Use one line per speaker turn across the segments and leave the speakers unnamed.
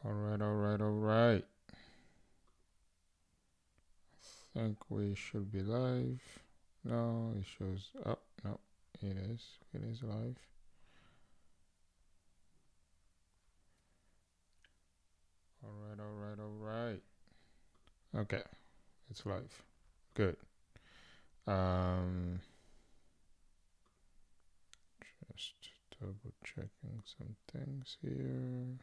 All right. I think we should be live. No, it shows up. No, it is. It is live. All right. Okay, it's live. Good. Um, just double checking some things here.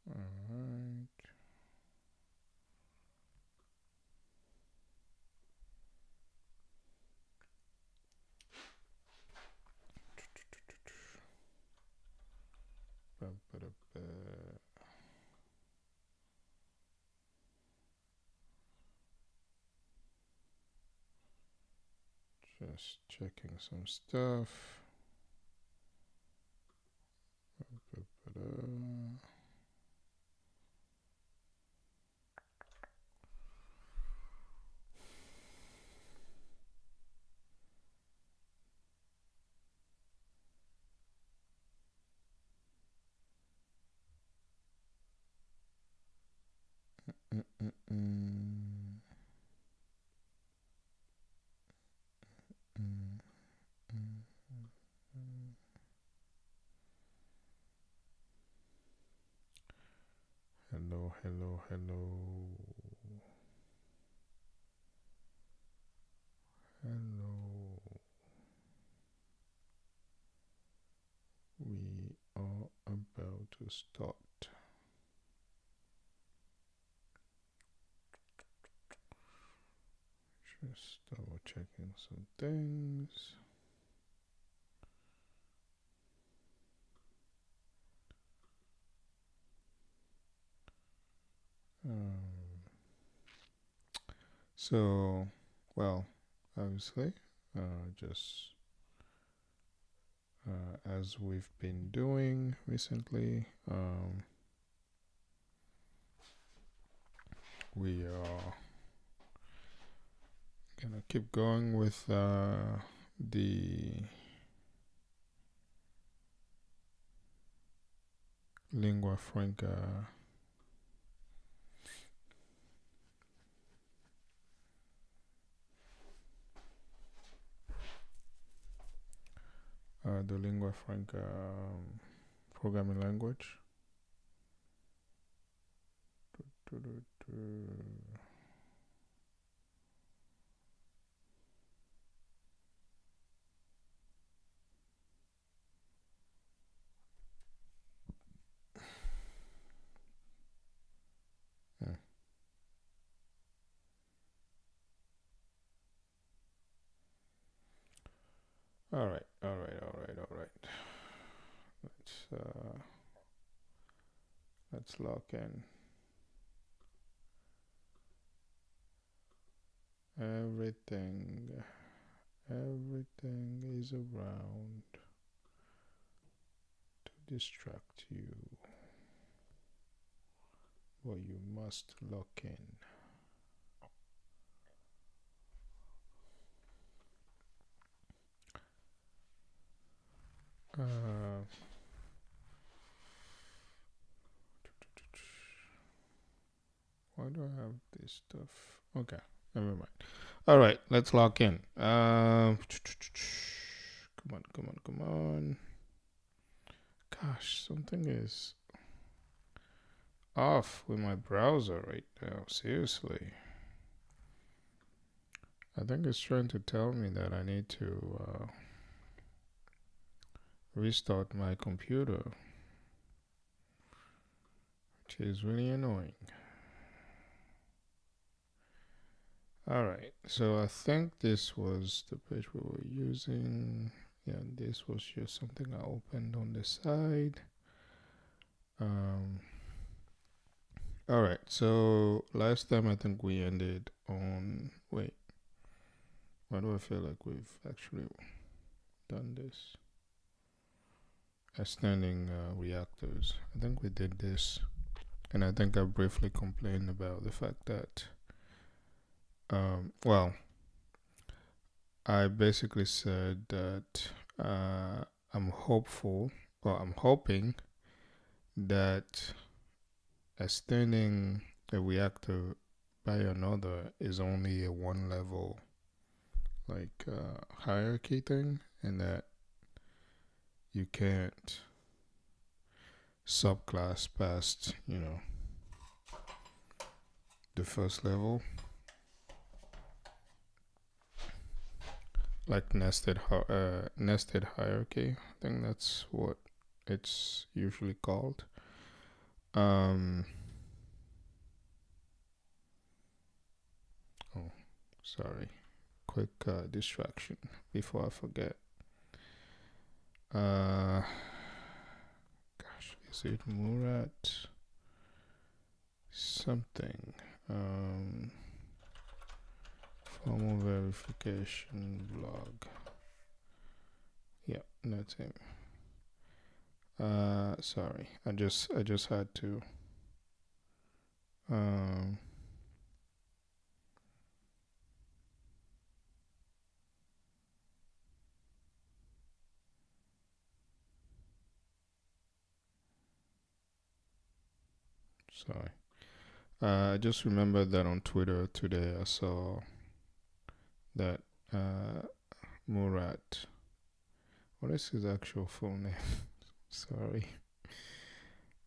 All right. Just checking some stuff. Hello. Hello. We are about to start. Just double checking some things. So, well, obviously, just as we've been doing recently, we are gonna keep going with the Lingua Franca programming language. All right. Let's lock in. Everything is around to distract you, but you must lock in. Why do I have this stuff? Okay, never mind. All right, let's lock in. Come on. Gosh, something is off with my browser right now. Seriously. I think it's trying to tell me that I need to restart my computer, which is really annoying. Alright, so I think this was the page we were using. Yeah, this was just something I opened on the side. Alright, so last time I think we ended on. Wait, why do I feel like we've actually done this? Extending reactors. I think we did this and I think I briefly complained about the fact that, well, I basically said that I'm hopeful, well, I'm hoping that extending a reactor by another is only a one level like hierarchy thing, and that you can't subclass past, the first level, like nested hierarchy. I think that's what it's usually called. Um, oh, sorry. Quick distraction before I forget. Gosh, is it Murat? Something. Formal verification blog. Yeah, that's him. Sorry, I just had to. Um, sorry. I just remembered that on Twitter today I saw that Murat. What is his actual full name? Sorry.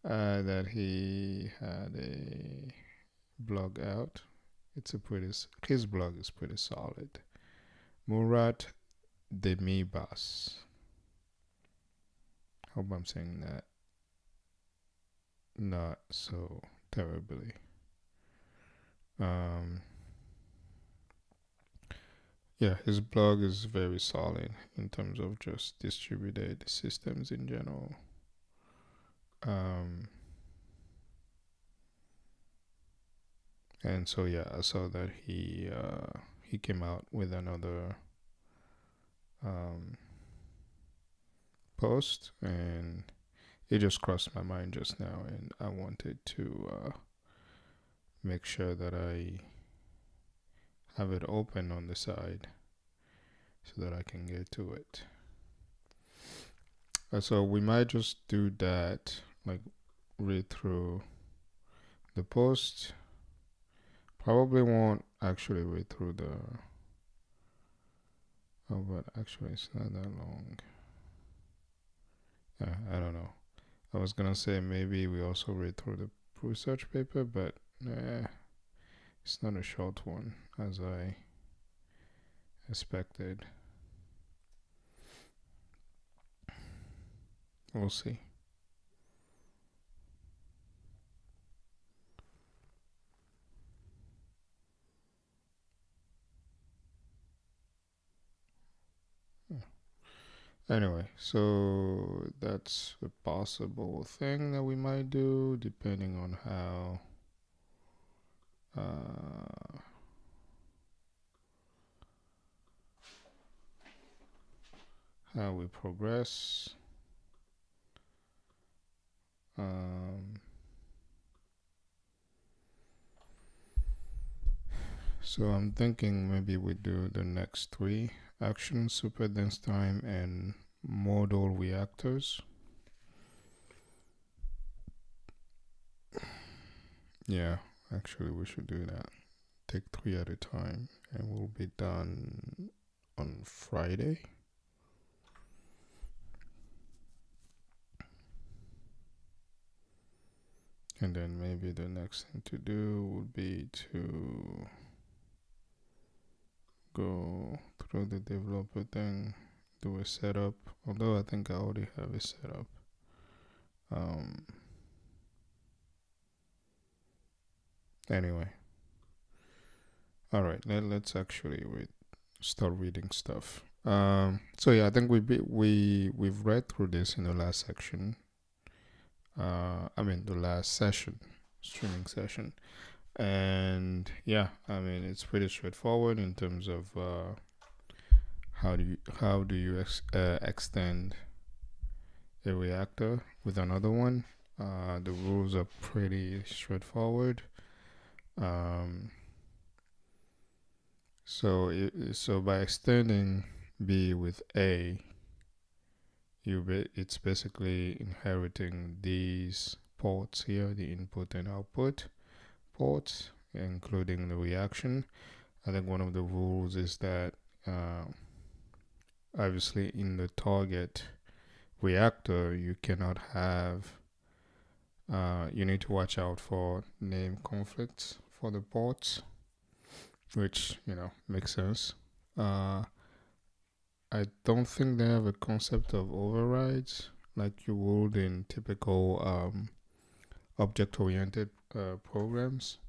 That he had a blog out. His blog is pretty solid. Murat Demibas. Hope I'm saying that not so terribly. Um, yeah, his blog is very solid in terms of just distributed systems in general. Um, and so yeah, I saw that he came out with another um, post, and it just crossed my mind just now, and I wanted to make sure that I have it open on the side so that I can get to it. So we might just do that, like read through the post. Probably won't actually read through the. Oh, but actually, it's not that long. I don't know. I was gonna say maybe we also read through the research paper, but it's not a short one as I expected. We'll see. Anyway, so that's a possible thing that we might do depending on uh, how we progress. So I'm thinking maybe we do the next three actions: super dense time and modal reactors. Yeah, actually we should do that. Take three at a time, and we'll be done on Friday. And then maybe the next thing to do would be to go through the developer thing, do a setup. Although I think I already have a setup. Anyway, all right. Let's actually start reading stuff. So yeah, I think we've read through this in the last section. I mean the last session, streaming session, and yeah, I mean it's pretty straightforward in terms of how do you extend a reactor with another one. The rules are pretty straightforward. Um, so by extending B with A, it's basically inheriting these ports here, the input and output ports, including the reaction. I think one of the rules is that uh, obviously in the target reactor you cannot have you need to watch out for name conflicts for the ports, which makes sense. uh, I don't think they have a concept of overrides like you would in typical object-oriented programs.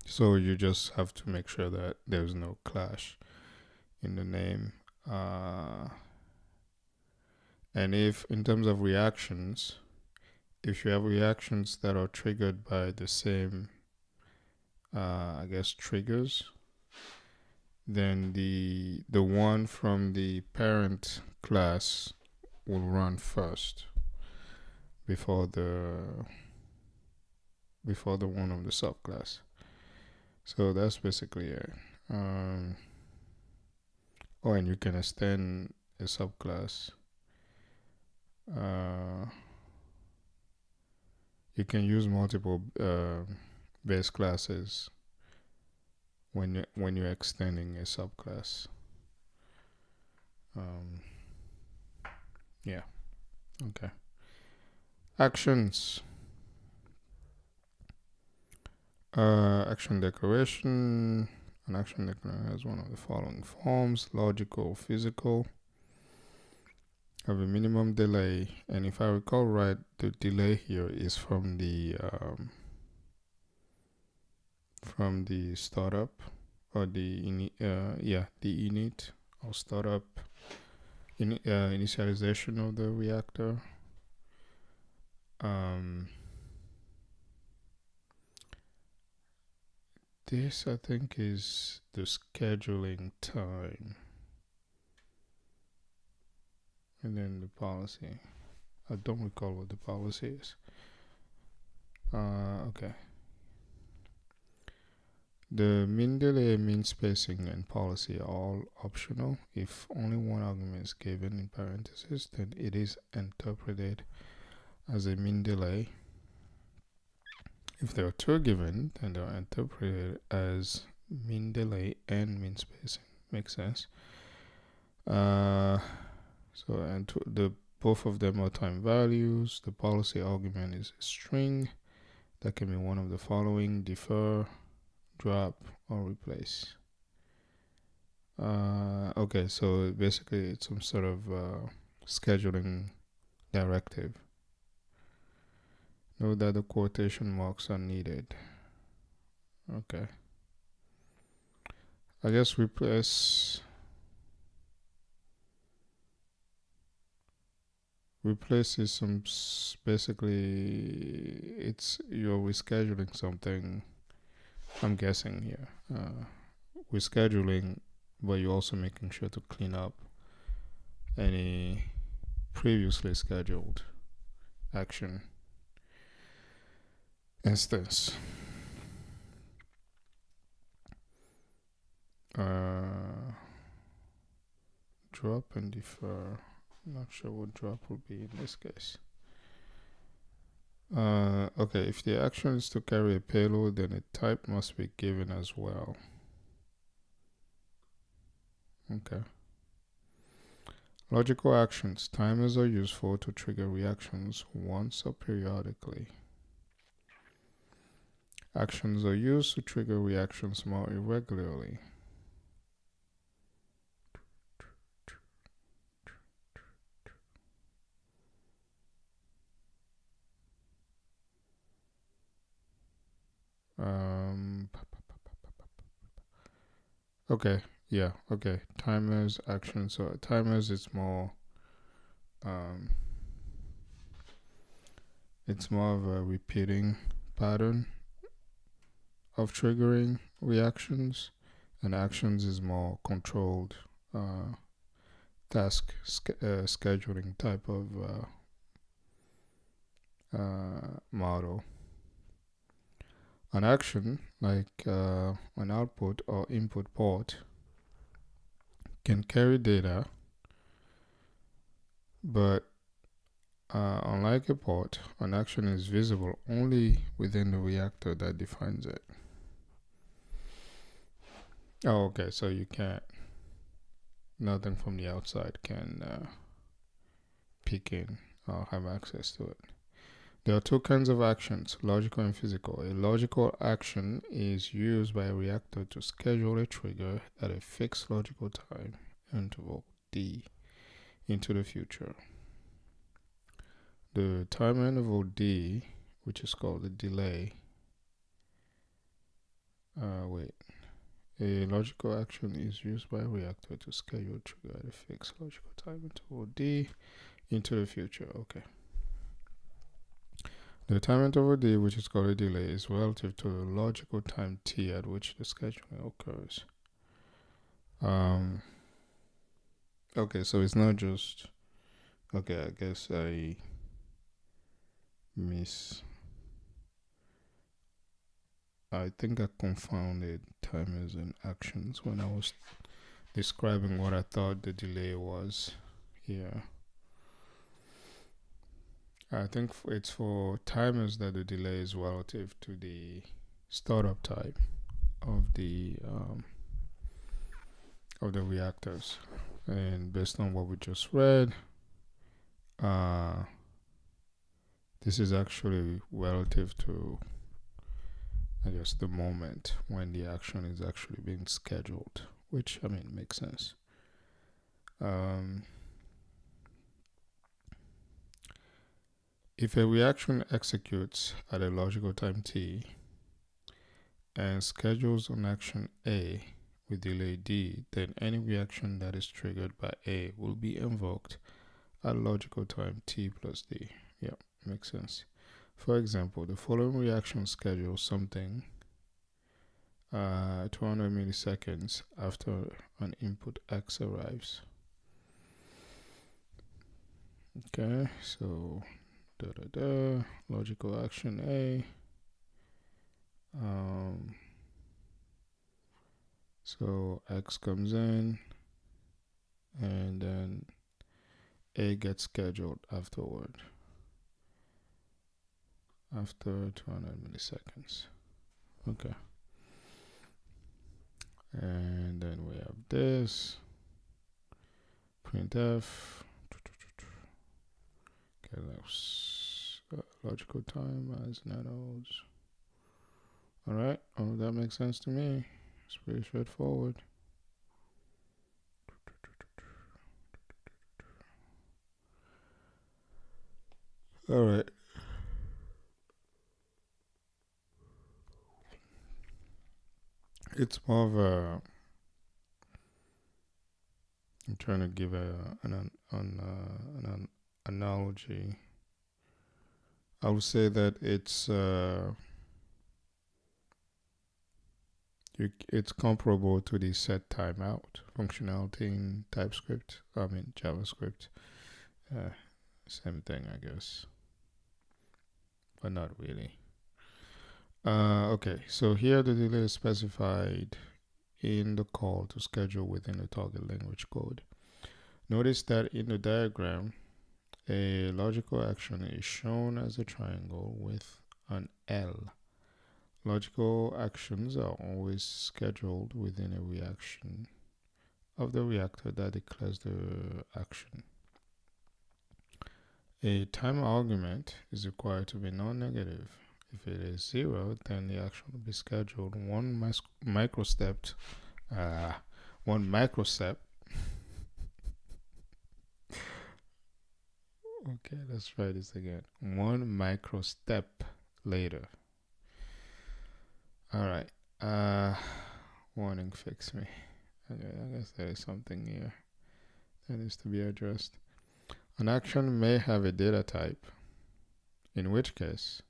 So you just have to make sure that there's no clash in the name. Uh, and if, in terms of reactions, if you have reactions that are triggered by the same, I guess, triggers, then the one from the parent class will run first before the one of the subclass. So that's basically it. Oh, and you can extend a subclass. You can use multiple base classes when you're extending a subclass. Yeah. Okay. Actions. Action declaration. An action declaration has one of the following forms: logical, physical. Have a minimum delay, and if I recall right, the delay here is from the startup or the init or startup initialization of the reactor. This I think is the scheduling time, and then the policy. I don't recall what the policy is. Okay. The min delay, min spacing, and policy are all optional. If only one argument is given in parentheses, then it is interpreted as a min delay. If there are two given, then they are interpreted as min delay and min spacing. Makes sense. Both of them are time values. The policy argument is a string that can be one of the following: defer, drop, or replace. Okay, so basically it's some sort of scheduling directive. Note that the quotation marks are needed. Okay. I guess replace is some basically you're rescheduling something. I'm guessing here. Rescheduling, but you're also making sure to clean up any previously scheduled action instance. Drop and defer. I'm not sure what drop will be in this case. Okay, if the action is to carry a payload, then a type must be given as well. Okay. Logical actions. Timers are useful to trigger reactions once or periodically. Actions are used to trigger reactions more irregularly. Okay, yeah, okay. Timers, actions. So timers, it's more of a repeating pattern of triggering reactions, and actions is more controlled task scheduling type of model. An action, like an output or input port, can carry data, but unlike a port, an action is visible only within the reactor that defines it. Oh, okay, so you can't, nothing from the outside can peek in or have access to it. There are two kinds of actions, logical and physical. A logical action is used by a reactor to schedule a trigger at a fixed logical time interval d into the future. The time interval d, which is called the delay, a logical action is used by a reactor to schedule a trigger at a fixed logical time interval d into the future. Okay. The time interval d, which is called a delay, is relative to the logical time t at which the scheduling occurs. Okay, so it's not just. Okay, I guess I think I confounded timers and actions when I was describing what I thought the delay was here. I think it's for timers that the delay is relative to the startup time of the reactors, and based on what we just read, this is actually relative to, I guess, the moment when the action is actually being scheduled, which, I mean, makes sense. If a reaction executes at a logical time t and schedules an action A with delay d, then any reaction that is triggered by A will be invoked at logical time t plus d. Yeah, makes sense. For example, the following reaction schedules something 200 milliseconds after an input X arrives. Okay, so logical action A. So X comes in, and then A gets scheduled afterward, after 200 milliseconds. Okay. And then we have this printf. Okay, that's logical time as nanos. All right, that makes sense to me. It's pretty straightforward. All right. It's more of a. I'm trying to give an analogy. I would say that it's comparable to the set timeout functionality in TypeScript. I mean JavaScript. Same thing, I guess, but not really. Okay, so here the delay is specified in the call to schedule within the target language code. Notice that in the diagram, a logical action is shown as a triangle with an L. Logical actions are always scheduled within a reaction of the reactor that declares the action. A time argument is required to be non-negative. If it is 0, then the action will be scheduled one microstep. Okay, let's try this again. One microstep later. All right. Warning, fix me. Okay, I guess there is something here that needs to be addressed. An action may have a data type, in which case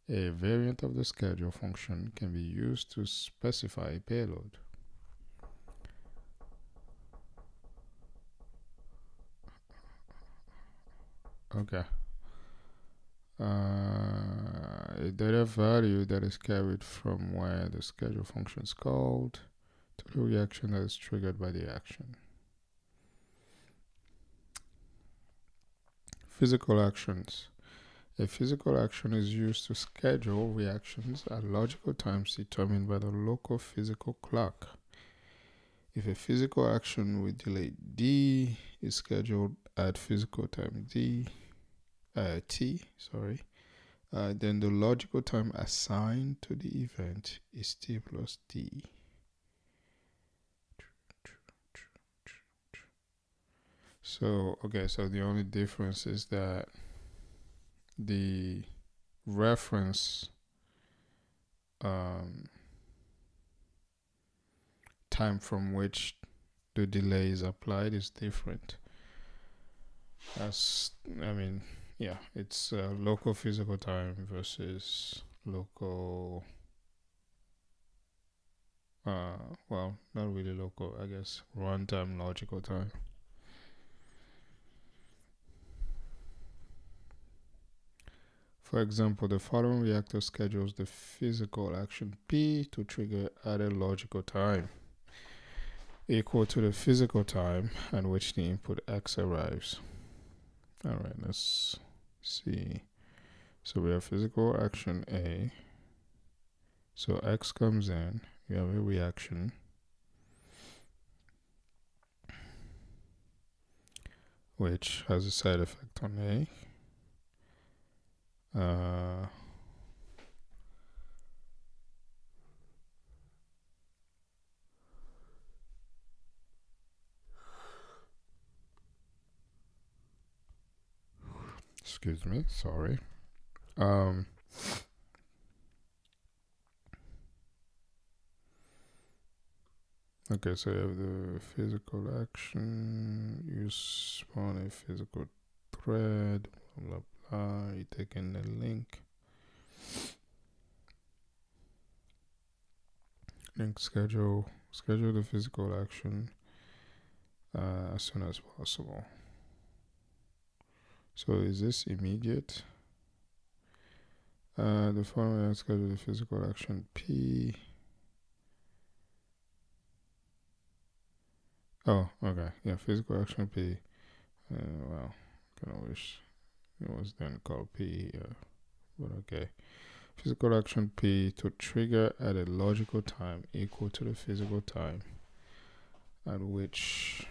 a variant of the schedule function can be used to specify a payload. Okay. A data value that is carried from where the schedule function is called to the reaction that is triggered by the action. Physical actions. A physical action is used to schedule reactions at logical times determined by the local physical clock. If a physical action with delay D is scheduled at physical time T, then the logical time assigned to the event is T plus D. So the only difference is that the reference time from which the delay is applied is different. It's local physical time versus local, not really local, I guess, runtime logical time. For example, the following reactor schedules the physical action P to trigger at a logical time equal to the physical time at which the input X arrives. Alright, let's see. So we have physical action A. So X comes in, we have a reaction. Which has a side effect on A. Excuse me, sorry. Okay, so you have the physical action, you spawn a physical thread, blah blah, you take in the link schedule the physical action as soon as possible. So is this immediate? The following schedule the physical action P. Oh, okay. Yeah, physical action P. Well, kind of wish it was then called P here, but okay. Physical action P to trigger at a logical time equal to the physical time at which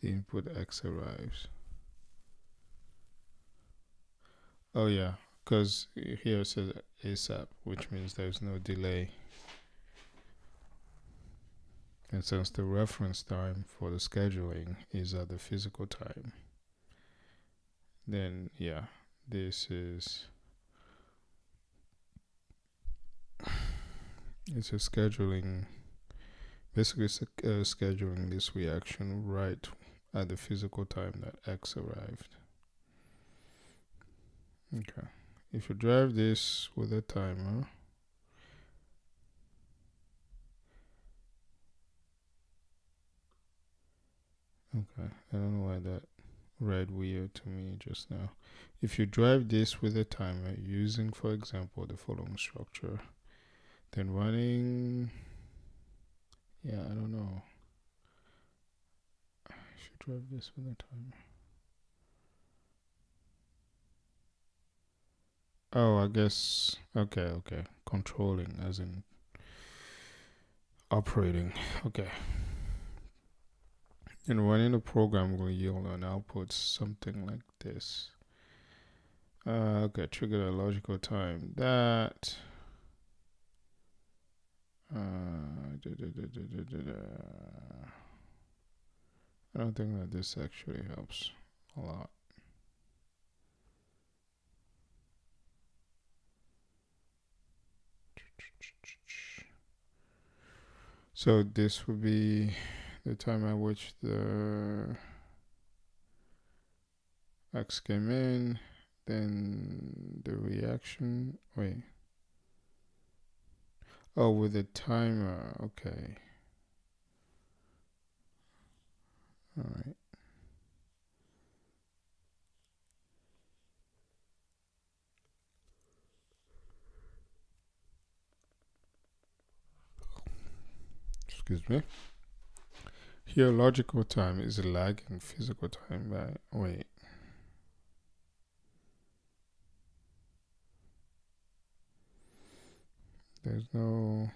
the input X arrives. Oh yeah, because here it says ASAP, which means there's no delay. And since the reference time for the scheduling is at the physical time, then yeah, this is it's a scheduling, basically scheduling this reaction right at the physical time that X arrived. Okay, if you drive this with a timer, okay, I don't know why that read weird to me just now. If you drive this with a timer using, for example, the following structure, then running, I don't know. I should drive this with a timer. Oh, I guess, okay, controlling as in operating, okay. And running the program will yield an output something like this. Okay, trigger a logical time. That I don't think that this actually helps a lot. So this would be the time at which the X came in, then the reaction, wait. Oh, with the timer, okay. Alright. excuse me. Here, logical time is lagging physical time by, wait. There's no,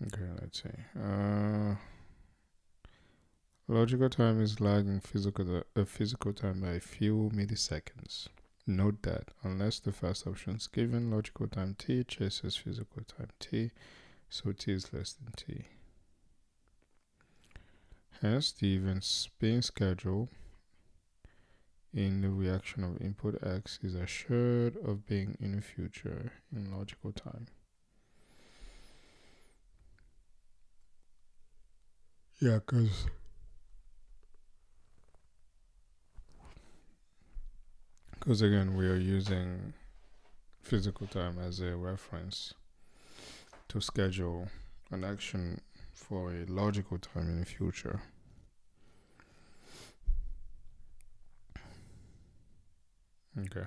okay, let's see. Logical time is lagging physical time by a few milliseconds. Note that unless the first option is given, logical time t chases physical time t, so t is less than t. Hence, the events being scheduled in the reaction of input x is assured of being in the future in logical time. Yeah, because again, we are using physical time as a reference to schedule an action for a logical time in the future. Okay.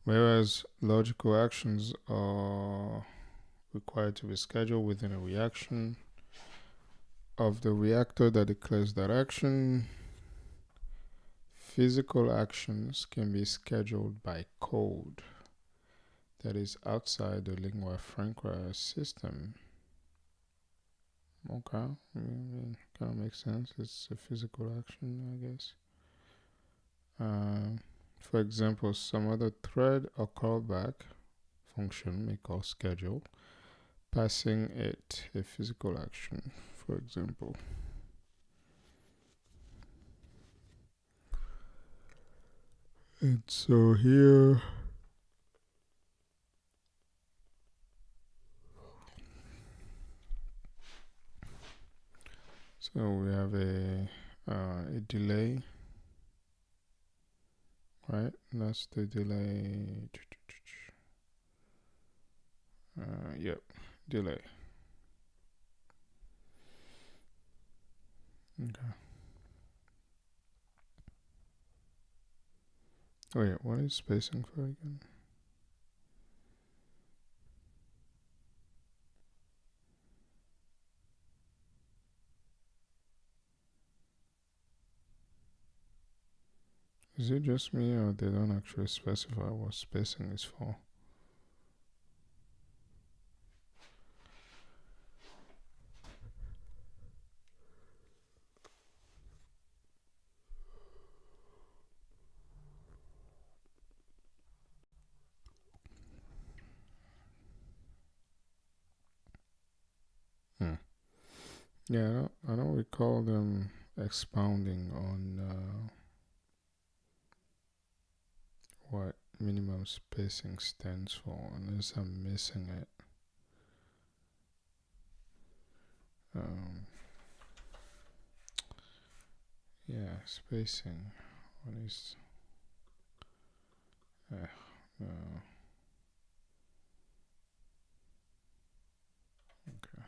Whereas logical actions are required to be scheduled within a reaction of the reactor that declares that action, physical actions can be scheduled by code that is outside the Lingua Franca system. Okay, kind of makes sense. It's a physical action, I guess. For example, some other thread or callback function may call schedule, passing it a physical action, for example. And so here, so we have a delay, right? That's the delay. Yep, delay. Okay. Wait, what is spacing for again? Is it just me or they don't actually specify what spacing is for? Yeah, I don't recall them expounding on what minimum spacing stands for, unless I'm missing it. Yeah, spacing. What is? No. Okay.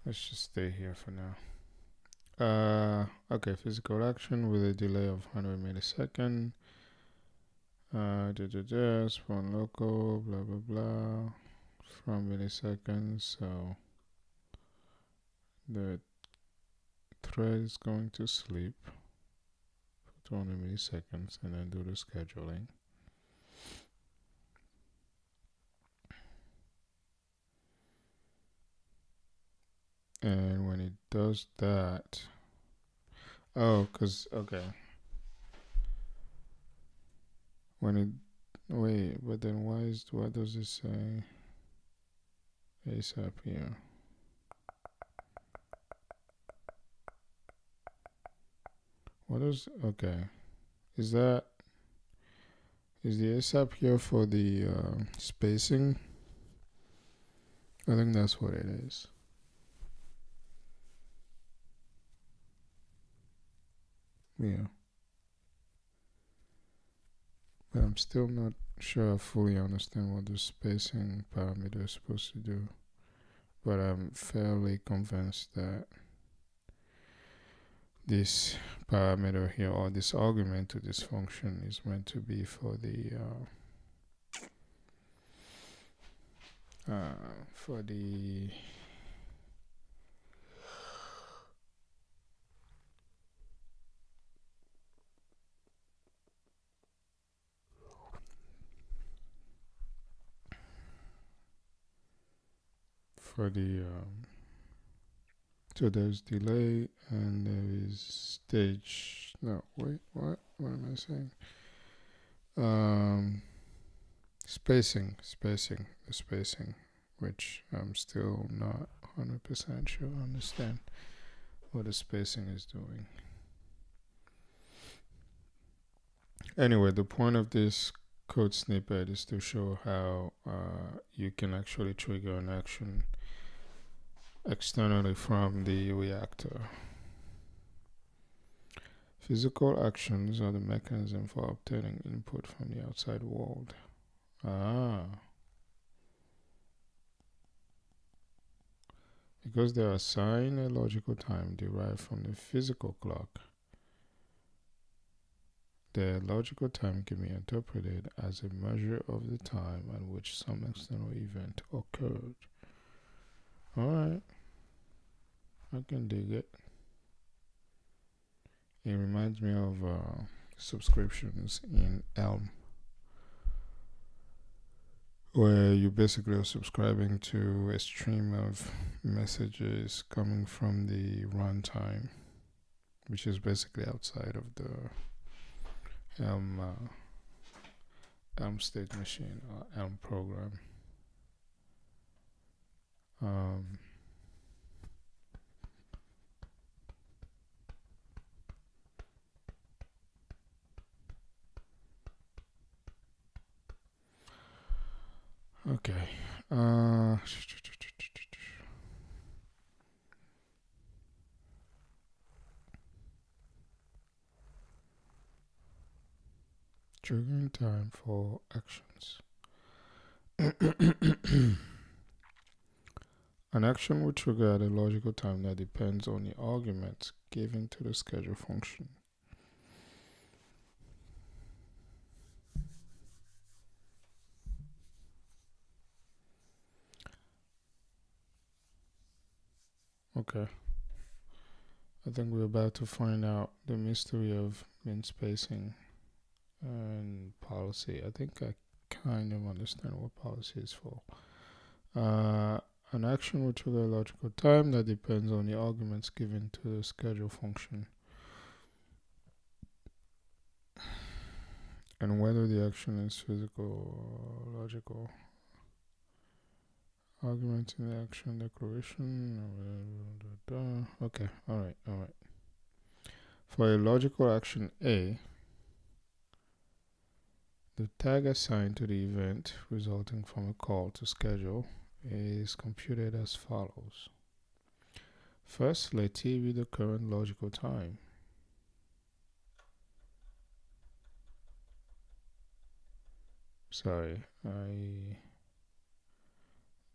Let's just stay here for now. Okay, physical action with a delay of 100 millisecond. Spawn local, blah blah blah, from milliseconds. So the thread is going to sleep for 200 milliseconds and then do the scheduling. And when it does that, okay. When it, wait, but then why does it say ASAP here? What is, okay. Is the ASAP here for the spacing? I think that's what it is. Yeah. But I'm still not sure I fully understand what the spacing parameter is supposed to do. But I'm fairly convinced that this parameter here, or this argument to this function, is meant to be for the for the so there's delay and there is stage. No, wait, what am I saying? The spacing, which I'm still not 100% sure I understand what the spacing is doing. Anyway, the point of this code snippet is to show how you can actually trigger an action externally from the reactor. Physical actions are the mechanism for obtaining input from the outside world. Because they assign a logical time derived from the physical clock, the logical time can be interpreted as a measure of the time at which some external event occurred. Alright, I can dig it. It reminds me of subscriptions in Elm, where you basically are subscribing to a stream of messages coming from the runtime, which is basically outside of the Elm state machine or Elm program. Okay. Triggering time for actions. An action will trigger at a logical time that depends on the arguments given to the schedule function. Okay. I think we're about to find out the mystery of min spacing and policy. I think I kind of understand what policy is for. An action will trigger a logical time that depends on the arguments given to the schedule function, and whether the action is physical or logical. Argument in the action declaration. Okay, alright. For a logical action A, the tag assigned to the event resulting from a call to schedule is computed as follows. First, let T be the current logical time. Sorry,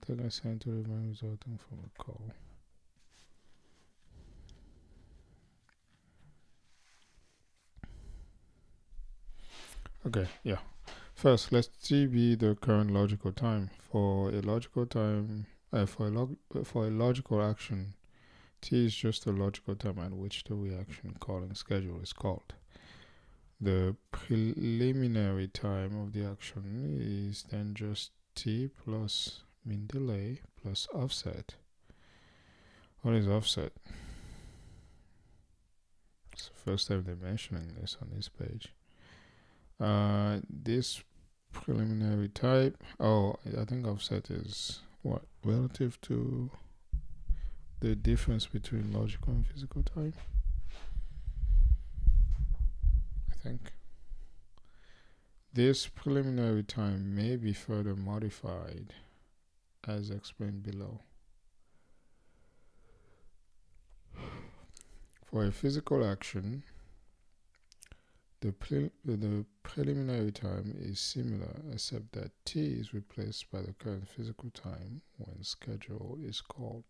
tag assigned to the event resulting from a call. Okay, yeah. First, let T be the current logical time. For a logical time, for a logical action, T is just the logical time at which the reaction calling schedule is called. The preliminary time of the action is then just T plus min delay plus offset. What is offset? It's the first time they're mentioning this on this page. This preliminary type, I think offset is what? Relative to the difference between logical and physical time, I think. This preliminary time may be further modified as explained below. For a physical action, the preliminary time is similar, except that T is replaced by the current physical time when schedule is called.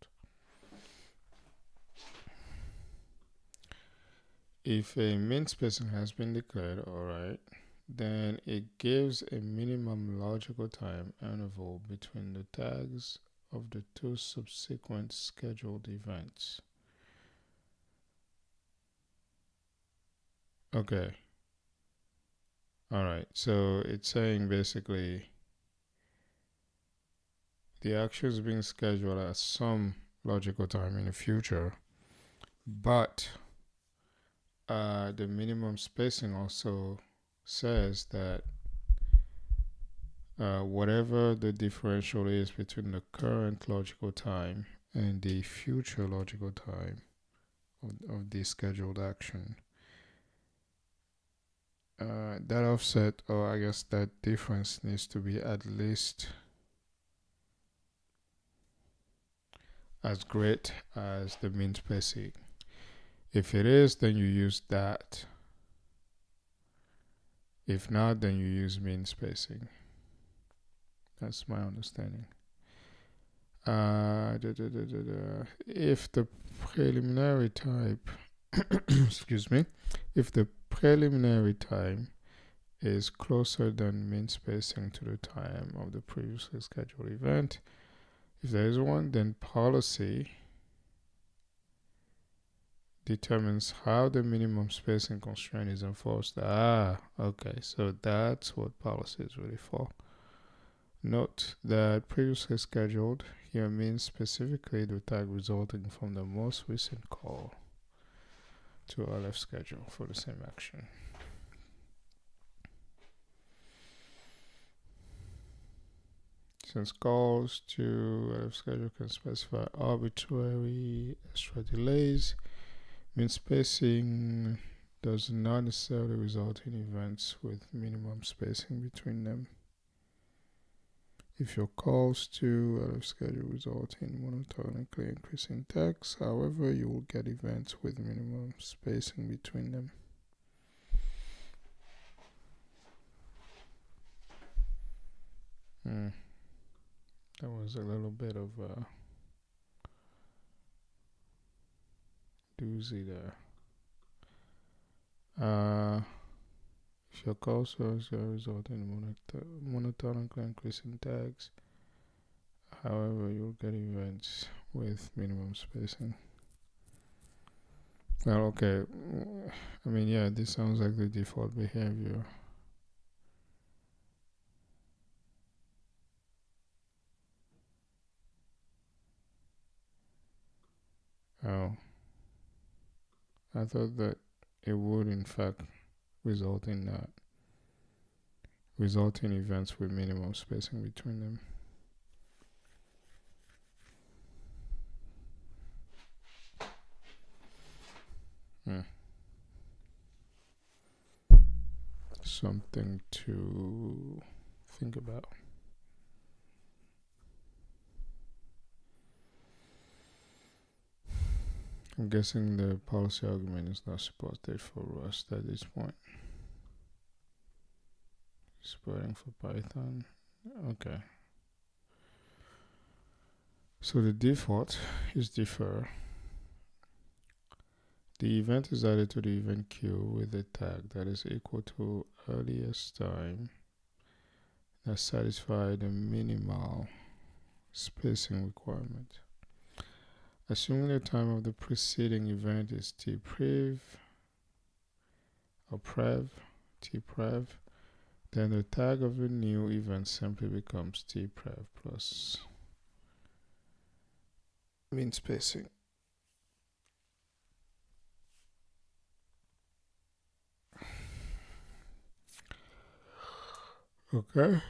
if a min spacing has been declared, alright, then it gives a minimum logical time interval between the tags of the two subsequent scheduled events. Okay. Alright, so it's saying basically the action is being scheduled at some logical time in the future, but the minimum spacing also says that whatever the differential is between the current logical time and the future logical time of the scheduled action, that offset, or I guess that difference, needs to be at least as great as the mean spacing. If it is, then you use that. If not, then you use mean spacing. That's my understanding. If the preliminary type, excuse me, if the preliminary time is closer than mean spacing to the time of the previously scheduled event, if there is one, then policy determines how the minimum spacing constraint is enforced. Okay, so that's what policy is really for. Note that previously scheduled here means specifically the tag resulting from the most recent call to our left schedule for the same action. Since calls to left schedule can specify arbitrary extra delays, mean spacing does not necessarily result in events with minimum spacing between them. If your calls to out of schedule result in monotonically increasing tags, however, you will get events with minimum spacing between them. That was a little bit of a doozy there. If your calls to result in monotonically increasing tags, however, you'll get events with minimum spacing. Well, okay. I mean, yeah, this sounds like the default behavior. Oh. I thought that it would, in fact, result in events with minimum spacing between them. Something to think about. I'm guessing the policy argument is not supported for Rust at this point. Supporting for Python. Okay. So the default is defer. The event is added to the event queue with a tag that is equal to earliest time that satisfies the minimal spacing requirement. Assuming the time of the preceding event is tprev or tprev, then the tag of the new event simply becomes tprev plus mean spacing. Okay.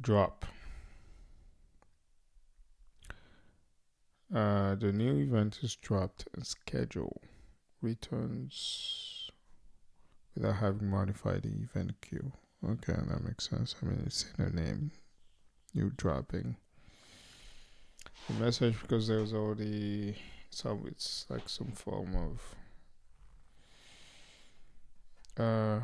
Drop. The new event is dropped and schedule returns without having modified the event queue. Okay, that makes sense. I mean, it's in the name. You dropping the message because there's already it's like some form of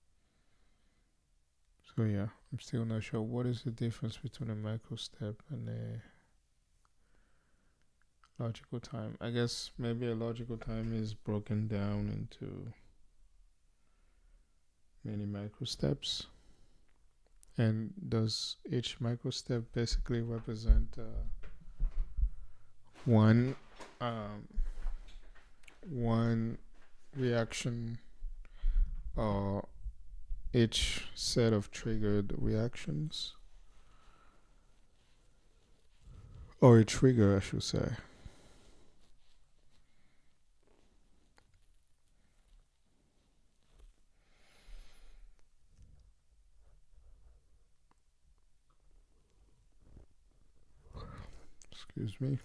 So yeah, I'm still not sure what is the difference between a micro step and a logical time. I guess maybe a logical time is broken down into many micro steps. And does each micro step basically represent one um, one reaction or each set of triggered reactions, or a trigger, I should say? Excuse me.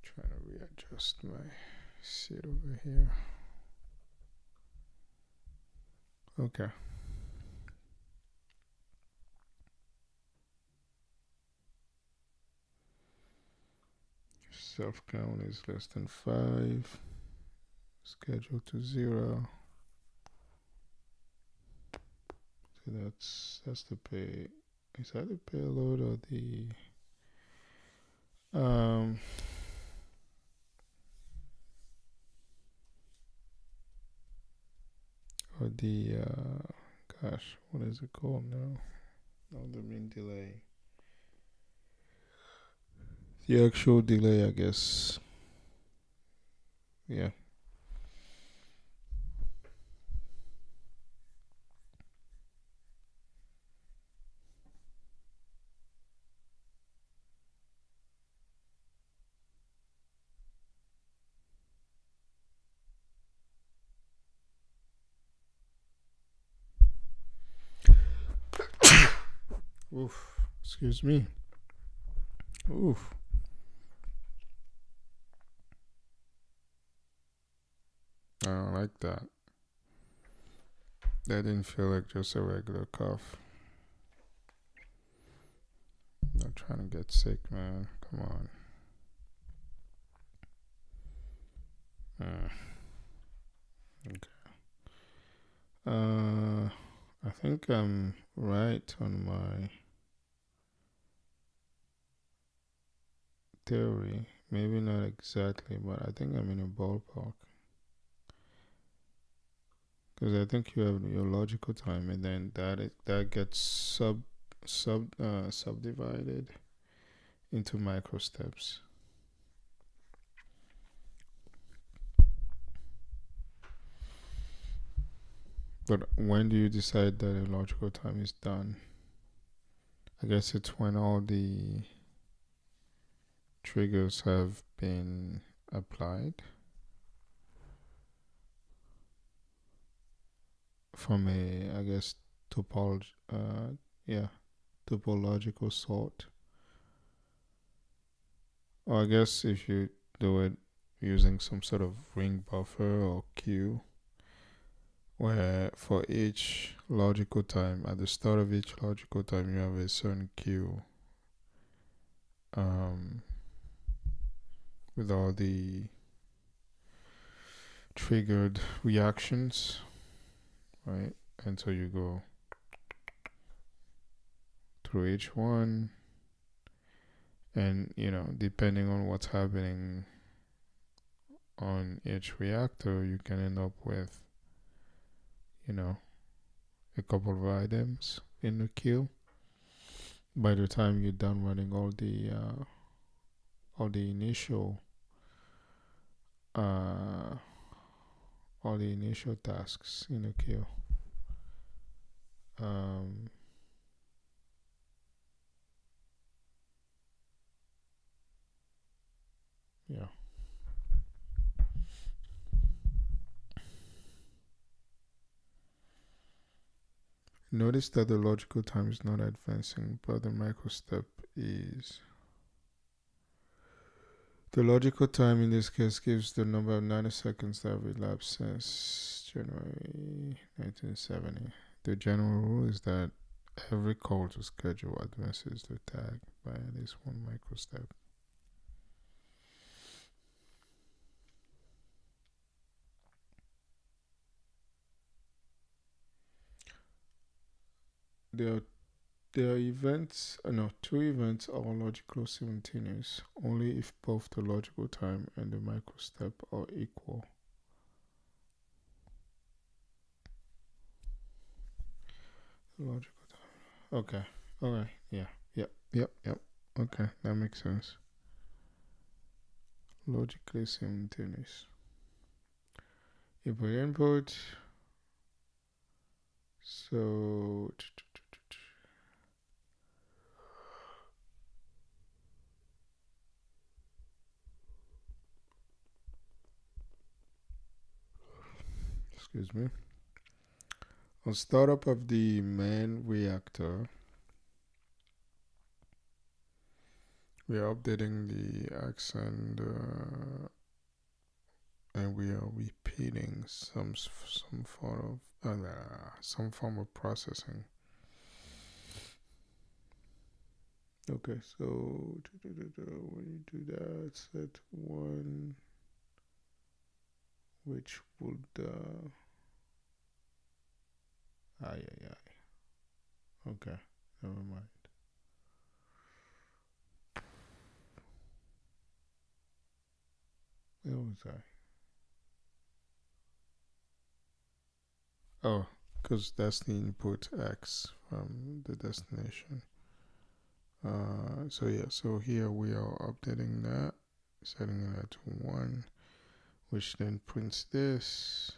Trying to readjust my seat over here. Okay. Self count is less than 5. Schedule to 0. So that's the pay. Is that the payload or the um or the gosh, what is it called now? No, the mean delay. The actual delay, I guess. Yeah. Oof. Excuse me. Oof. I don't like that. That didn't feel like just a regular cough. I'm not trying to get sick, man. Come on. Okay. I think I'm right on my theory. Maybe not exactly, but I think I'm in a ballpark. Because I think you have your logical time, and then that gets subdivided into micro steps. But when do you decide that a logical time is done? I guess it's when all the triggers have been applied from a, I guess, topology, yeah, topological sort. Or I guess if you do it using some sort of ring buffer or queue, where for each logical time, at the start of each logical time, you have a certain queue um, with all the triggered reactions, right? And so you go through each one, and depending on what's happening on each reactor, you can end up with, you know, a couple of items in the queue. By the time you're done running all the initial uh, all the initial tasks in the queue, um, yeah. Notice that the logical time is not advancing, but the microstep is. The logical time in this case gives the number of nanoseconds that have elapsed since January 1970. The general rule is that every call to schedule advances the tag by at least one microstep. there are there are events, no, two events are logically simultaneous only if both the logical time and the microstep are equal. Logical time. Okay. Okay. Yeah. Yep. Yep. Yep. Okay, that makes sense. Logically simultaneous. Input. So excuse me. On startup of the main reactor, we are updating the accent and we are repeating some form of processing. Okay, so when you do that, set one, which would ay ay ay. Okay, never mind. Where was I? Oh, because that's the input X from the destination. So yeah, so here we are updating that, setting that to 1, which then prints this,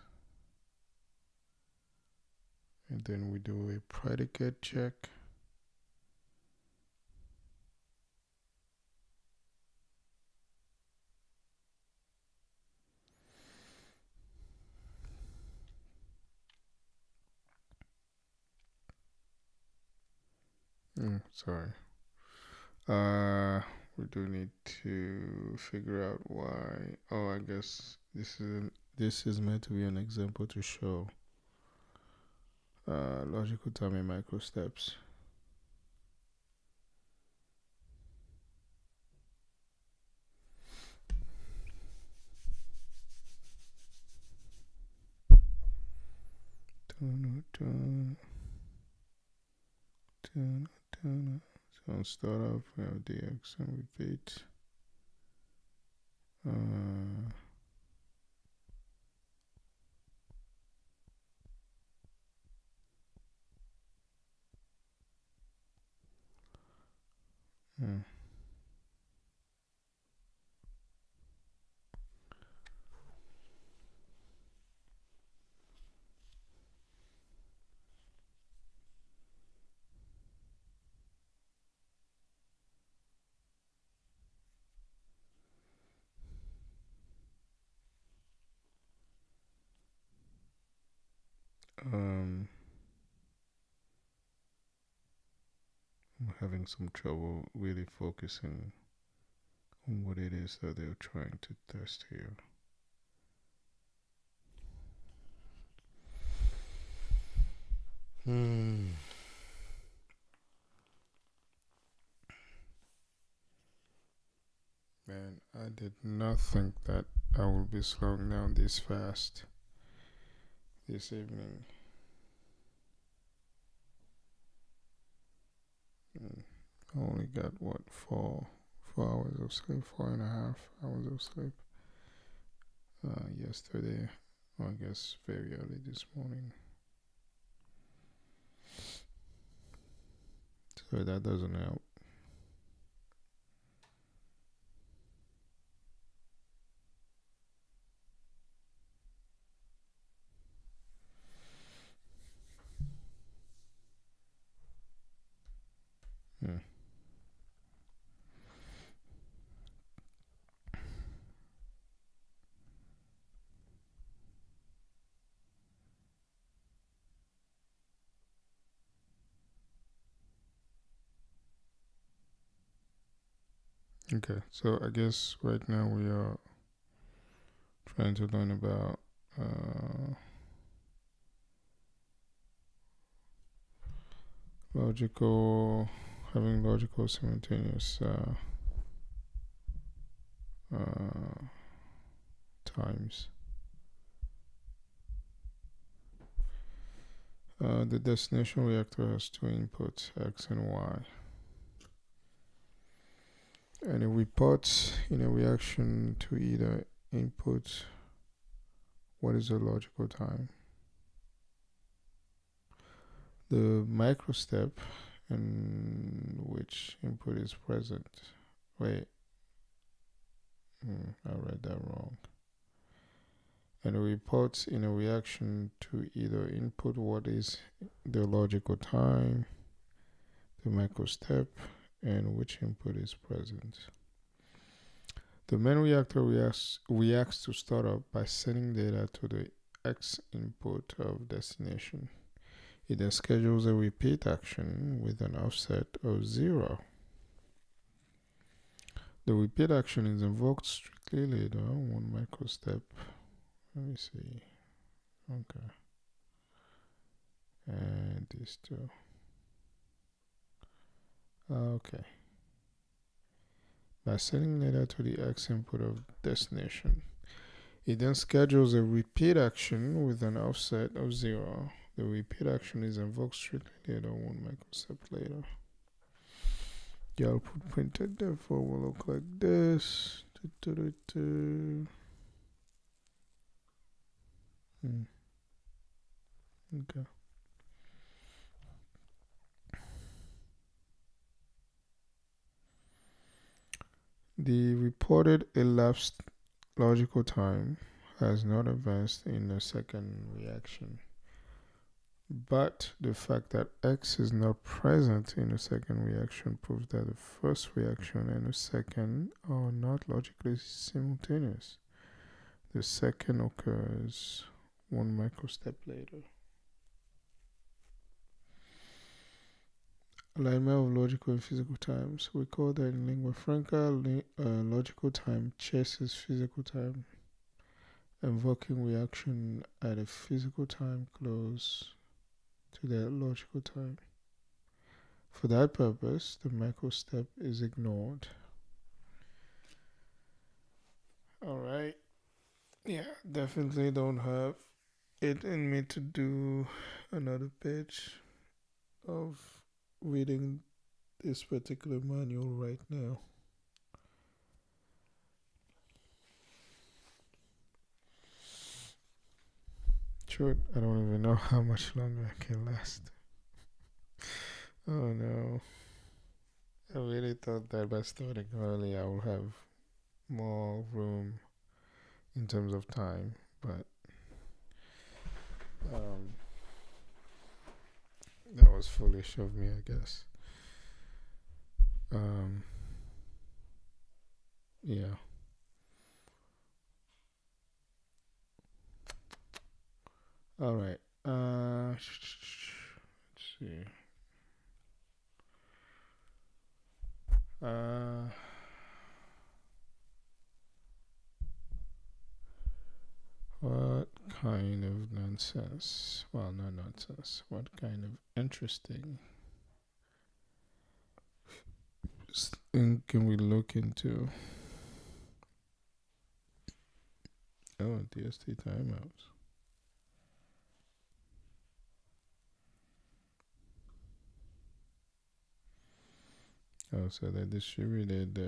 and then we do a predicate check. Sorry. We do need to figure out why. Oh, I guess this is meant to be an example to show logical time in micro steps. So I'll start off, we have dx and repeat. Hmm. I'm having some trouble really focusing on what it is that they're trying to test here. Man, I did not think that I would be slowing down this fast this evening. I only got what 4 hours of sleep, 4.5 hours of sleep. Yesterday, or I guess very early this morning. So that doesn't help. Hmm. Okay, so I guess right now we are trying to learn about having logical simultaneous times. The destination reactor has two inputs, X and Y. And it reports in a reaction to either input what is the logical time. The microstep in which input is present. Wait, I read that wrong. And it reports in a reaction to either input what is the logical time, the microstep, and which input is present. The main reactor reacts to startup by sending data to the X input of destination. It then schedules a repeat action with an offset of 0. The repeat action is invoked strictly later, one microstep. Let me see. Okay. And these two. Okay. By sending data to the X input of destination, it then schedules a repeat action with an offset of 0. The repeat action is invoked strictly later, one microstep later. The output printed therefore will look like this. Okay. The reported elapsed logical time has not advanced in the second reaction, but the fact that X is not present in the second reaction proves that the first reaction and the second are not logically simultaneous. The second occurs one microstep later. Alignment of logical and physical times. Recall that in Lingua Franca, logical time chases physical time, invoking reaction at a physical time close to that logical time. For that purpose, the microstep is ignored. Alright. Yeah, definitely don't have it in me to do another page of reading this particular manual right now. Shoot, I don't even know how much longer I can last. Oh no. I really thought that by starting early I would have more room in terms of time, but that was foolish of me, I guess. Yeah. All right. Let's see. What kind of nonsense? Well, not nonsense. What kind of interesting thing can we look into? Oh, DST timeouts. Oh, so the distributed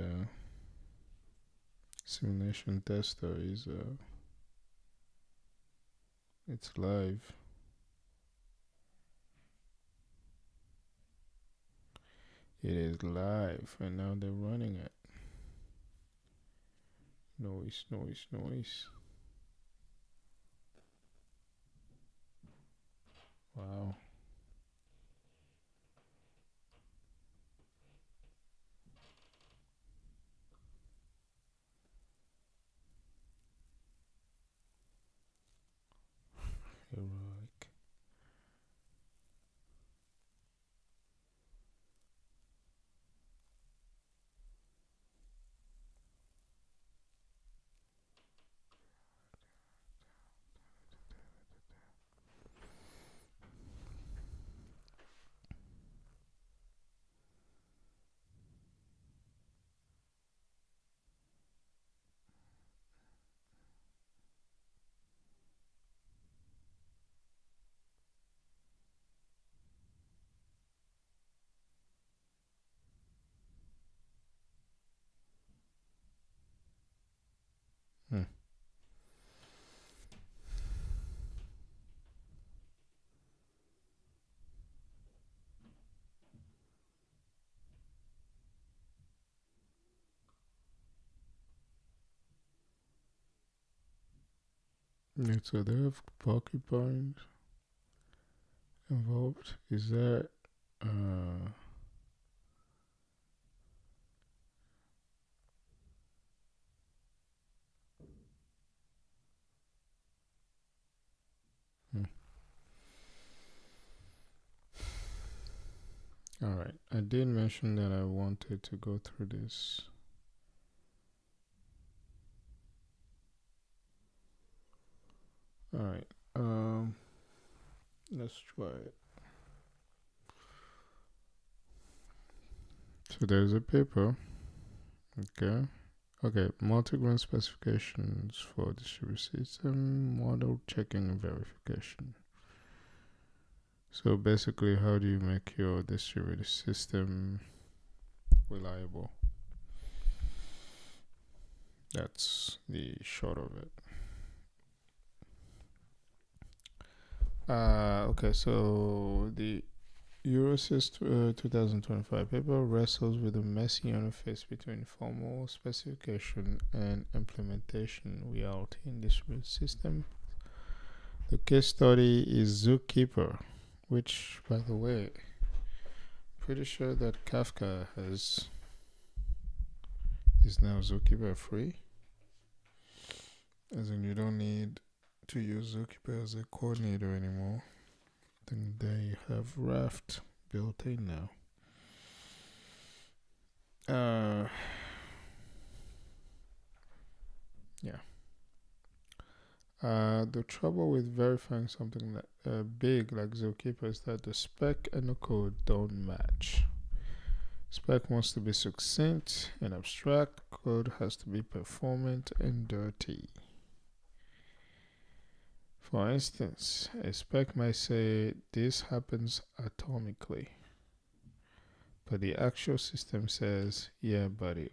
simulation tester is it's live. It is live, and now they're running it. Noise, noise, noise. Wow. Heroic. Yeah, so they have porcupines involved. Is that uh hmm. All right. I did mention that I wanted to go through this. All right. Let's try it. So there's a paper. Okay. Okay. Multi-grain specifications for distributed system model checking and verification. So basically, how do you make your distributed system reliable? That's the short of it. Okay, so the Eurosys 2025 paper wrestles with a messy interface between formal specification and implementation reality in distributed system. The case study is Zookeeper, which, by the way, pretty sure that Kafka is now Zookeeper free. As in, you don't need to use Zookeeper as a coordinator anymore. I think they have Raft built in now. Yeah. The trouble with verifying something that big like Zookeeper is that the spec and the code don't match. Spec wants to be succinct and abstract. Code has to be performant and dirty. For instance, a spec might say this happens atomically, but the actual system says, "Yeah, buddy."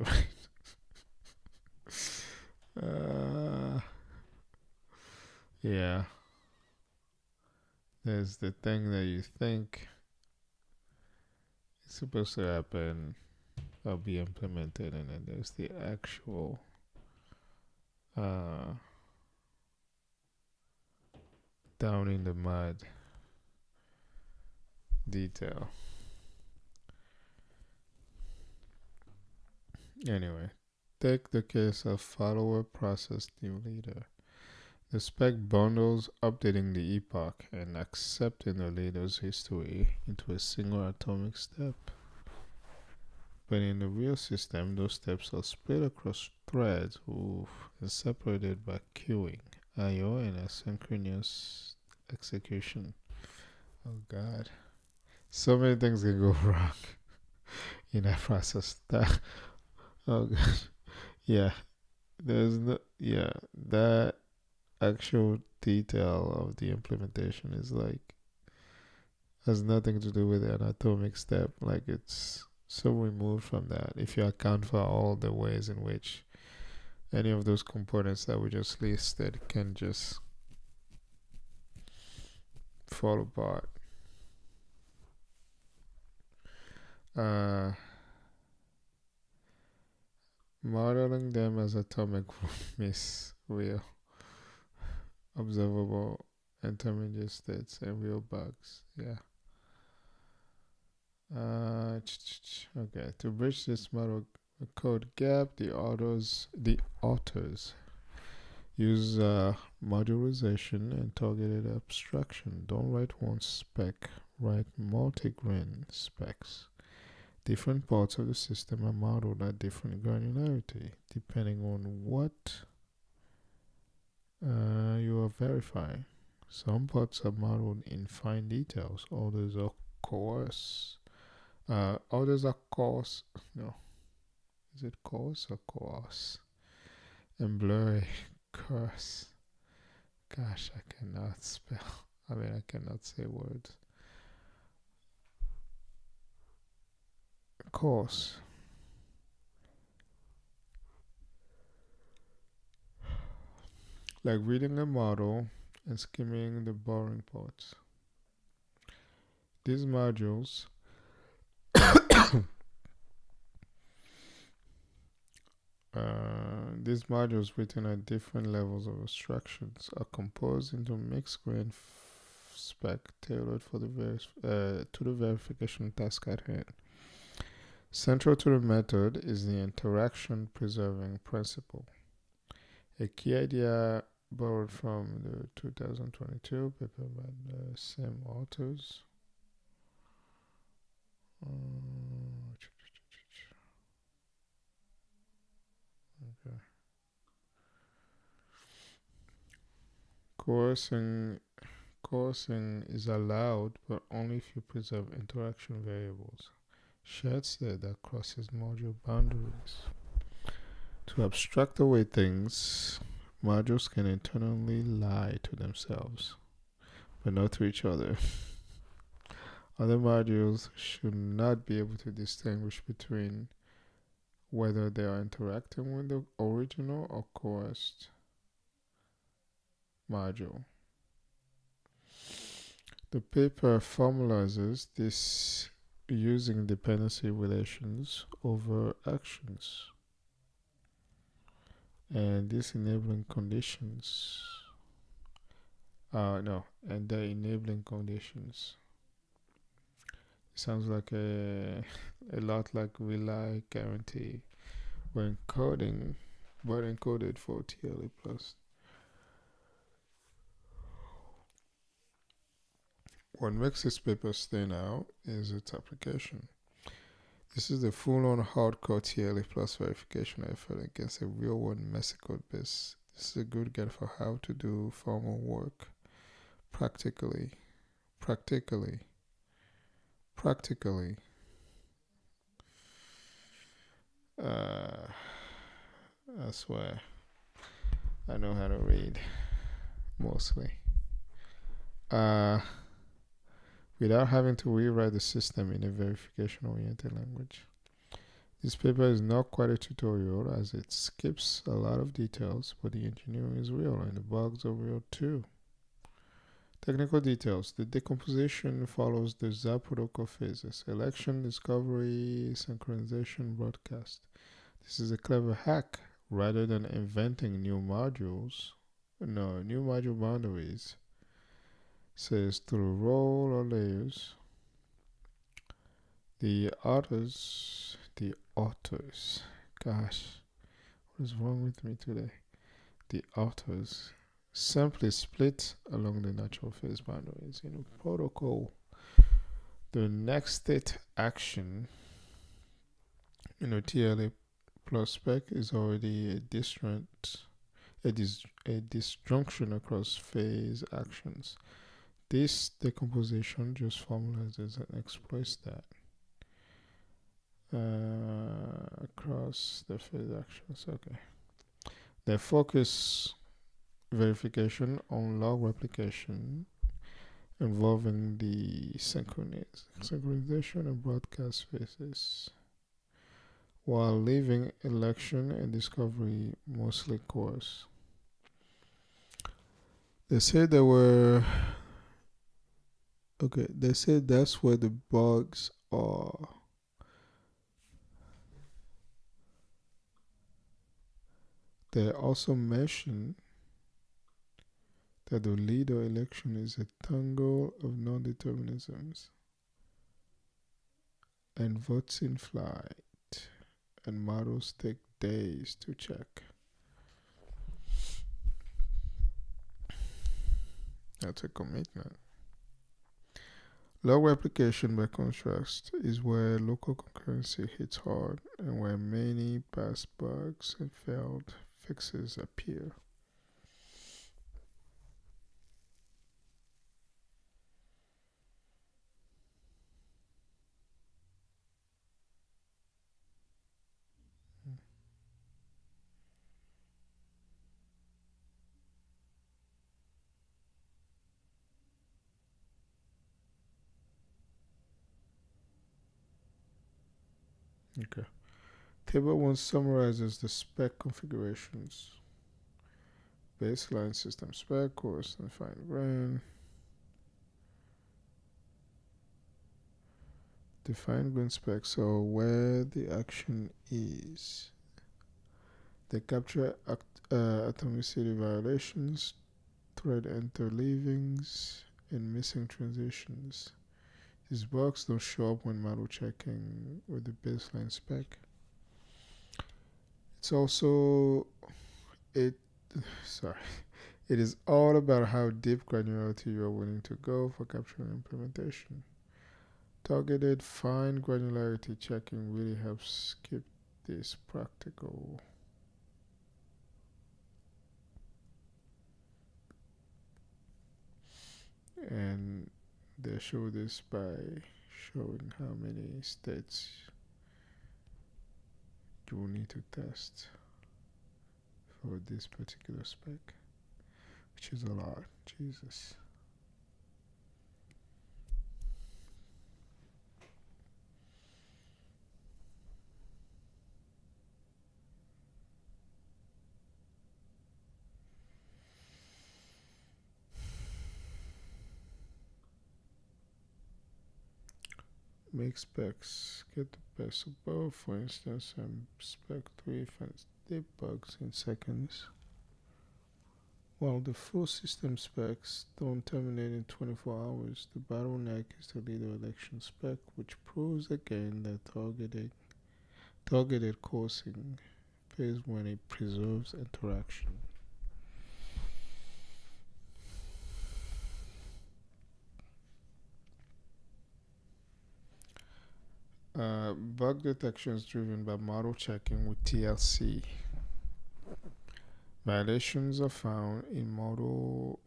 uh, yeah. There's the thing that you think is supposed to happen or be implemented, and then there's the actual uh, down in the mud detail. Anyway, take the case of follower process new leader. The spec bundles updating the epoch and accepting the leader's history into a single atomic step. But in the real system, those steps are spread across threads and separated by queuing, I/O, and asynchronous execution. Oh God, so many things can go wrong in that process. Oh God, yeah. There's no, yeah. That actual detail of the implementation is like has nothing to do with an atomic step. Like it's so removed from that. If you account for all the ways in which any of those components that we just listed can just fall apart. Uh, Modeling them as atomic miss real observable intermediate states and real bugs. Yeah. Okay. To bridge this model code gap, the authors use modularization and targeted abstraction. Don't write one spec. Write multi-grain specs. Different parts of the system are modeled at different granularity depending on what you are verifying. Some parts are modeled in fine details, others are coarse. Others are coarse. No, is it coarse or coarse? And blurry. Coarse. Gosh, I cannot spell. I mean, I cannot say words. Coarse. Like reading a model and skimming the boring parts. These modules These modules written at different levels of abstractions are composed into mixed grain spec tailored for to the verification task at hand. Central to the method is the interaction preserving principle, a key idea borrowed from the 2022 paper by the same authors. Okay. Coercing is allowed, but only if you preserve interaction variables, shared state that crosses module boundaries. To abstract away things, modules can internally lie to themselves, but not to each other. Other modules should not be able to distinguish between whether they are interacting with the original or coerced module. The paper formalizes this using dependency relations over actions and this enabling conditions. And the enabling conditions. It sounds like a lot like rely guarantee when coding, but encoded for TLA plus. What makes this paper stand out is its application. This is the full-on hardcore TLA plus verification effort against a real-world messy code base. This is a good guide for how to do formal work practically. I swear, I know how to read mostly. Without having to rewrite the system in a verification-oriented language. This paper is not quite a tutorial as it skips a lot of details, but the engineering is real and the bugs are real too. Technical details. The decomposition follows the ZAP protocol phases: election, discovery, synchronization, broadcast. This is a clever hack. Rather than inventing new module boundaries, says through role or layers. The authors, gosh, what is wrong with me today? The authors simply split along the natural phase boundaries in a protocol. The next state action in a TLA plus spec is already a disjunction across phase actions. This decomposition just formalizes and exploits that across the phase actions. Okay. They focus verification on log replication involving the synchronization and broadcast phases, while leaving election and discovery mostly coarse. They said that's where the bugs are. They also mention that the leader election is a tangle of non-determinisms and votes in flight, and models take days to check. That's a commitment. Log replication, by contrast, is where local concurrency hits hard and where many past bugs and failed fixes appear. Okay. Table 1 summarizes the spec configurations. Baseline system spec, coarse and fine grain. Define grain spec, so where the action is. They capture atomicity violations, thread interleavings, and missing transitions. These bugs don't show up when model checking with the baseline spec. It's also it sorry. It is all about how deep granularity you are willing to go for capturing implementation. Targeted fine granularity checking really helps keep this practical. And they show this by showing how many states you will need to test for this particular spec, which is a lot. Jesus. Make specs get the best of both. For instance, spec 3 finds deep bugs in seconds, while the full system specs don't terminate in 24 hours. The bottleneck is the leader election spec, which proves again that targeted coursing pays when it preserves interaction. Bug detection is driven by model checking with TLC. Violations are found in model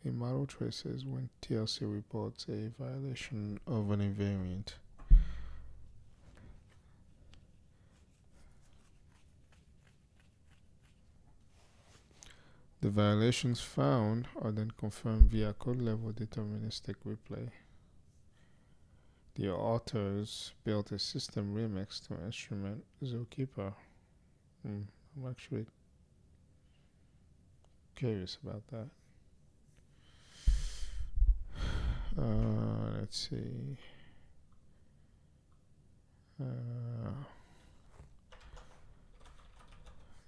traces when TLC reports a violation of an invariant. The violations found are then confirmed via code level deterministic replay. The authors built a system remix to instrument Zookeeper. I'm actually curious about that. Let's see. Let's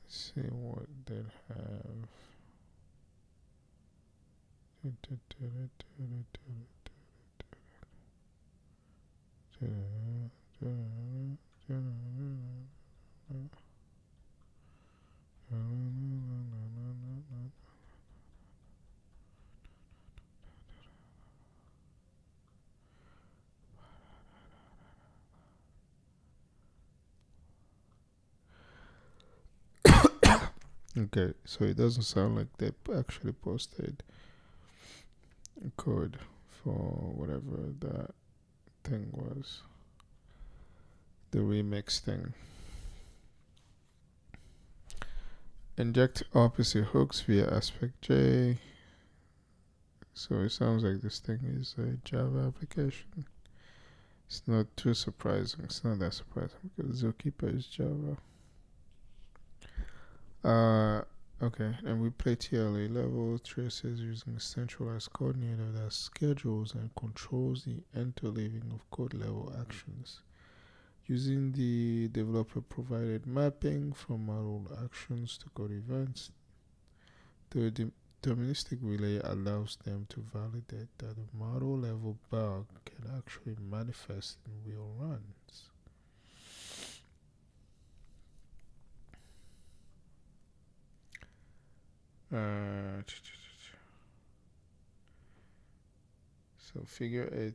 see what they have. Okay, so it doesn't sound like they actually posted code for whatever that thing was. The remix thing. Inject RPC hooks via aspect J. So it sounds like this thing is a Java application. It's not too surprising. It's not that surprising because Zookeeper is Java. Okay, and we play TLA level traces using a centralized coordinator that schedules and controls the interleaving of code level actions. Using the developer provided mapping from model actions to code events, the deterministic relay allows them to validate that a model level bug can actually manifest in real runs. So figure 8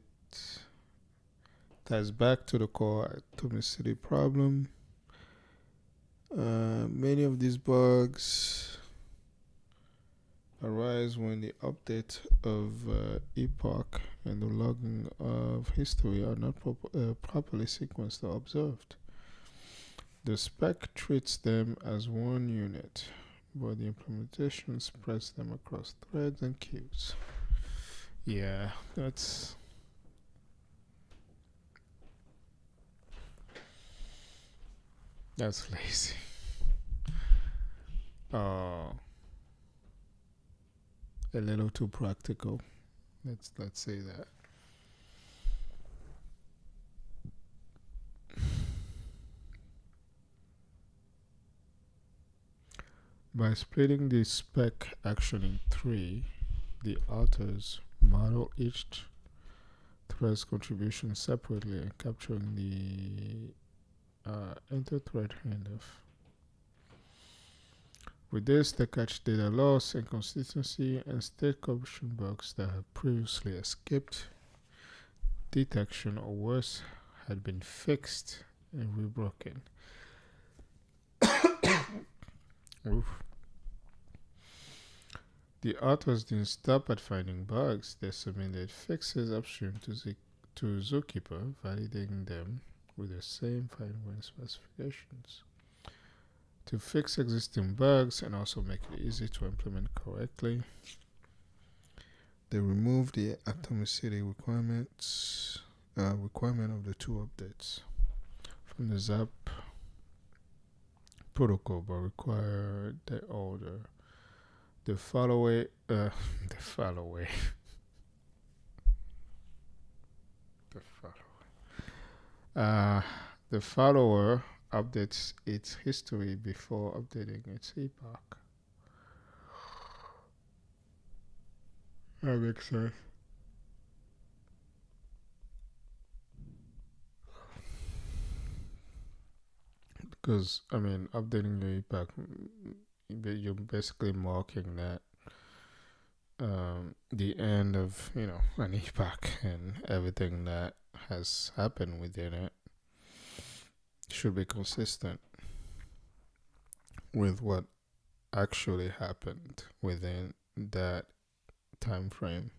ties back to the core atomicity problem. Many of these bugs arise when the update of epoch and the logging of history are not properly sequenced or observed. The spec treats them as one unit, but the implementation spreads them across threads and queues. Yeah, that's lazy. A little too practical. Let's say that. By splitting the spec action in three, the authors model each thread's contribution separately and capturing the inter-thread handoff. With this, they catch data loss, inconsistency, and state corruption bugs that have previously escaped detection or worse, had been fixed and rebroken. Oof. The authors didn't stop at finding bugs, they submitted fixes upstream to Zookeeper, validating them with the same fine-grained specifications. To fix existing bugs and also make it easy to implement correctly, they removed the atomicity requirement of the two updates from the ZAP protocol, but required the order. The follow-away, the follow-away, the follower updates its history before updating its epoch. That makes sense. Because, I mean, updating your epoch, you're basically marking that the end of, an epoch and everything that has happened within it should be consistent with what actually happened within that time frame.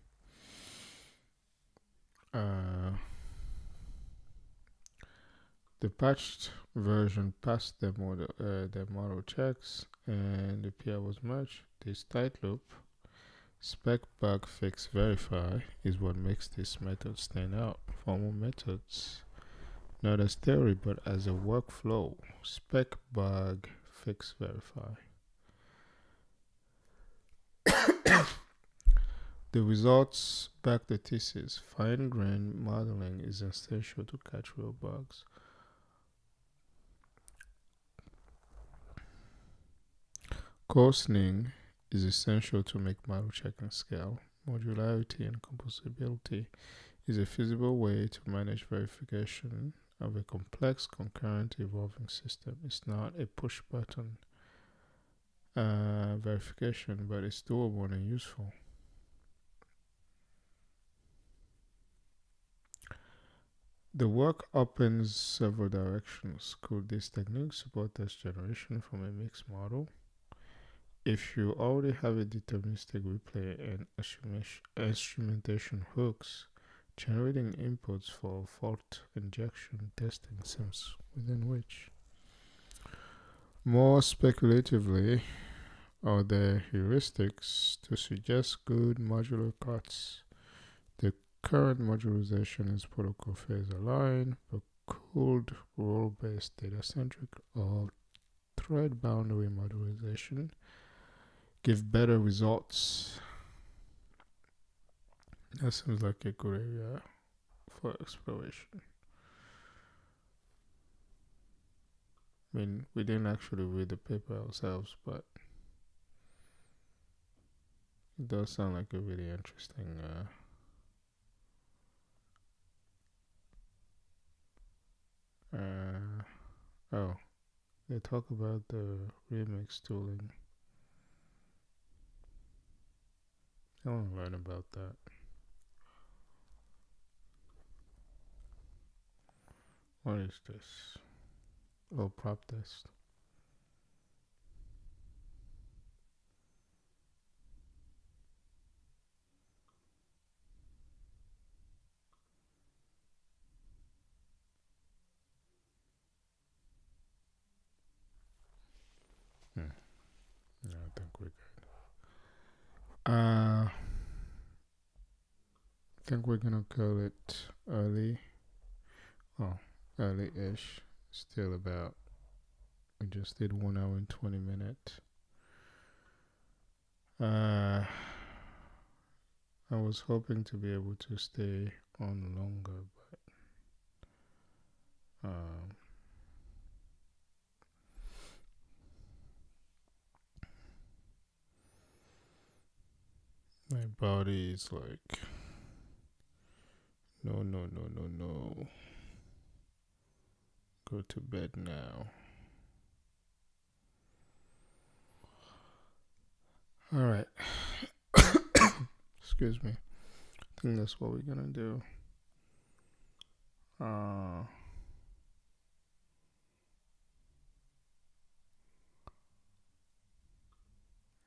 The patched version passed their model checks and the PR was merged. This tight loop, spec bug fix verify, is what makes this method stand out. Formal methods, not as theory but as a workflow. Spec bug fix verify. The results back the thesis. Fine-grained modeling is essential to catch real bugs. Coarsening is essential to make model checking scale. Modularity and composability is a feasible way to manage verification of a complex, concurrent, evolving system. It's not a push button verification, but it's doable and useful. The work opens several directions. Could this technique support test generation from a mixed model? If you already have a deterministic replay and instrumentation hooks, generating inputs for fault injection testing seems within reach. More speculatively, are there heuristics to suggest good modular cuts? The current modularization is protocol phase aligned, but could role-based data-centric or thread boundary modularization give better results? That seems like a good area for exploration. I mean, we didn't actually read the paper ourselves, but it does sound like a really interesting they talk about the remix tooling. I want to learn about that. What is this? Oh, prop test. Yeah, I think we're good. I think we're gonna call it early. Oh, early-ish. Still about. We just did 1 hour and 20 minutes. I was hoping to be able to stay on longer, but body is like, no, no, no, no, no. Go to bed now. All right. Excuse me. I think that's what we're gonna do.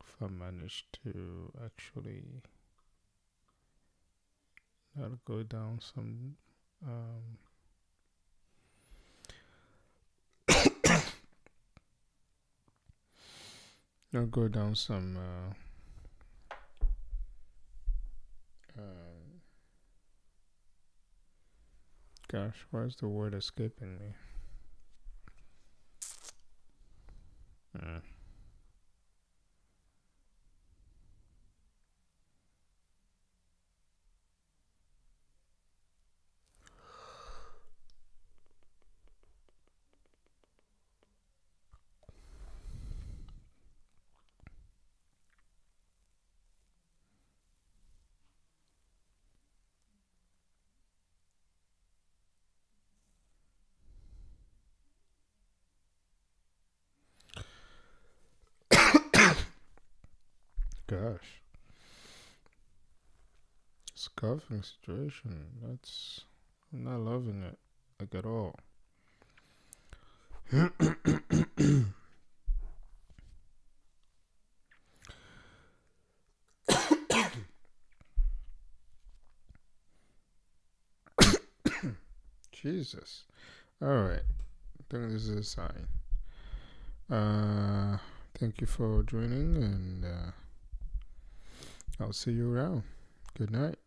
If I manage to actually not go down some not go down some gosh, why is the word escaping me? Gosh, scuffing situation. I'm not loving it like at all. Jesus. All right. I think this is a sign. Thank you for joining, and I'll see you around. Good night.